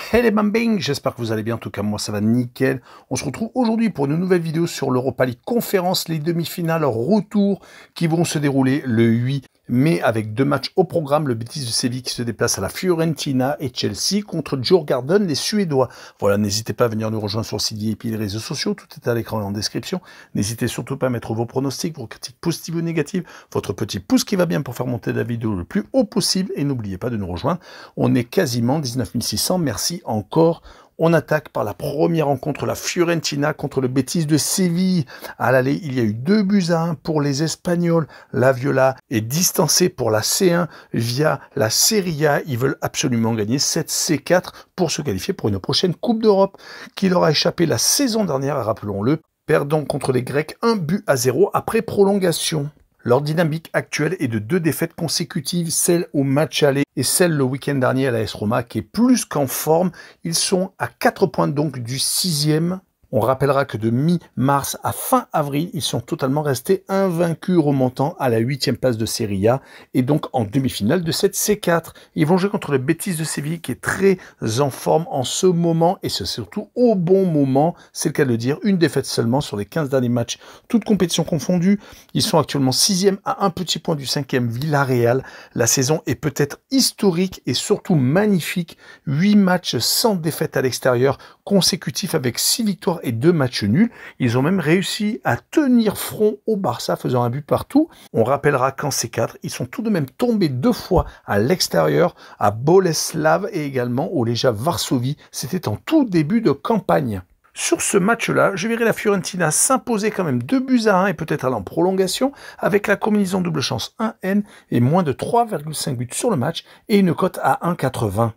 Hey les bambing, j'espère que vous allez bien, en tout cas moi ça va nickel. On se retrouve aujourd'hui pour une nouvelle vidéo sur l'Europa League Conférence, les demi-finales retour qui vont se dérouler le 8 mai avec deux matchs au programme, le Betis de Séville qui se déplace à la Fiorentina et Chelsea contre Djurgården, les Suédois. Voilà, n'hésitez pas à venir nous rejoindre sur le site et puis les réseaux sociaux, tout est à l'écran et en description. N'hésitez surtout pas à mettre vos pronostics, vos critiques positives ou négatives, votre petit pouce qui va bien pour faire monter la vidéo le plus haut possible et n'oubliez pas de nous rejoindre. On est quasiment 19 600, merci encore. On attaque par la première rencontre, la Fiorentina contre le Betis de Séville. À l'aller, il y a eu 2-1 pour les Espagnols. La Viola est distancée pour la C1 via la Serie A. Ils veulent absolument gagner cette C4 pour se qualifier pour une prochaine Coupe d'Europe qui leur a échappé la saison dernière, rappelons-le, perdant contre les Grecs 1-0 après prolongation. Leur dynamique actuelle est de 2 défaites consécutives, celle au match aller et celle le week-end dernier à la AS Roma qui est plus qu'en forme. Ils sont à 4 points donc du 6e. On rappellera que de mi-mars à fin avril, ils sont totalement restés invaincus, remontant à la 8e place de Serie A et donc en demi-finale de cette C4. Ils vont jouer contre le Betis de Séville qui est très en forme en ce moment et c'est surtout au bon moment, c'est le cas de le dire, une défaite seulement sur les 15 derniers matchs, toutes compétitions confondues. Ils sont actuellement 6e à un petit point du 5e Villarreal. La saison est peut-être historique et surtout magnifique. 8 matchs sans défaite à l'extérieur consécutifs avec 6 victoires et 2 matchs nuls. Ils ont même réussi à tenir front au Barça, faisant un but partout. On rappellera qu'en C4, ils sont tout de même tombés 2 fois à l'extérieur, à Boleslav et également au Legia Varsovie. C'était en tout début de campagne. Sur ce match-là, je verrai la Fiorentina s'imposer quand même 2-1 et peut-être aller en prolongation avec la combinaison double chance 1N et moins de 3,5 buts sur le match et une cote à 1,80.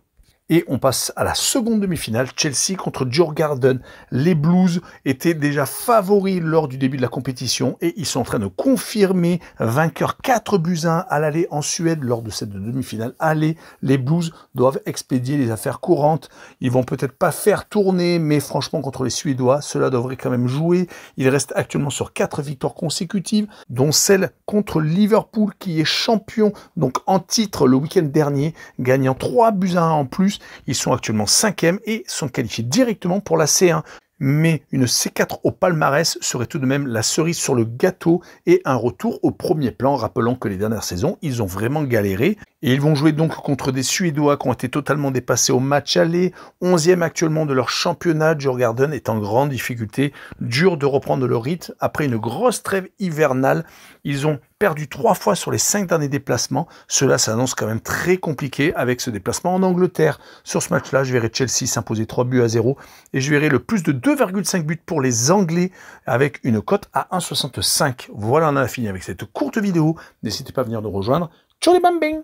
Et on passe à la seconde demi-finale, Chelsea contre Djurgården. Les Blues étaient déjà favoris lors du début de la compétition et ils sont en train de confirmer vainqueurs 4-1 à l'aller en Suède lors de cette demi-finale. Allez, les Blues doivent expédier les affaires courantes. Ils vont peut-être pas faire tourner, mais franchement contre les Suédois, cela devrait quand même jouer. Ils restent actuellement sur 4 victoires consécutives, dont celle contre Liverpool qui est champion, donc en titre le week-end dernier, gagnant 3-1 en plus. Ils sont actuellement 5e et sont qualifiés directement pour la C1. Mais une C4 au palmarès serait tout de même la cerise sur le gâteau et un retour au premier plan. Rappelons que les dernières saisons, ils ont vraiment galéré. Et ils vont jouer donc contre des Suédois qui ont été totalement dépassés au match aller. 11e actuellement de leur championnat, Djurgården est en grande difficulté. Dur de reprendre le rythme après une grosse trêve hivernale. Ils ont perdu 3 fois sur les 5 derniers déplacements. Cela s'annonce quand même très compliqué avec ce déplacement en Angleterre. Sur ce match-là, je verrai Chelsea s'imposer 3-0 et je verrai le plus de 2,5 buts pour les Anglais avec une cote à 1,65. Voilà, on a fini avec cette courte vidéo. N'hésitez pas à venir nous rejoindre. Ciao les bambins!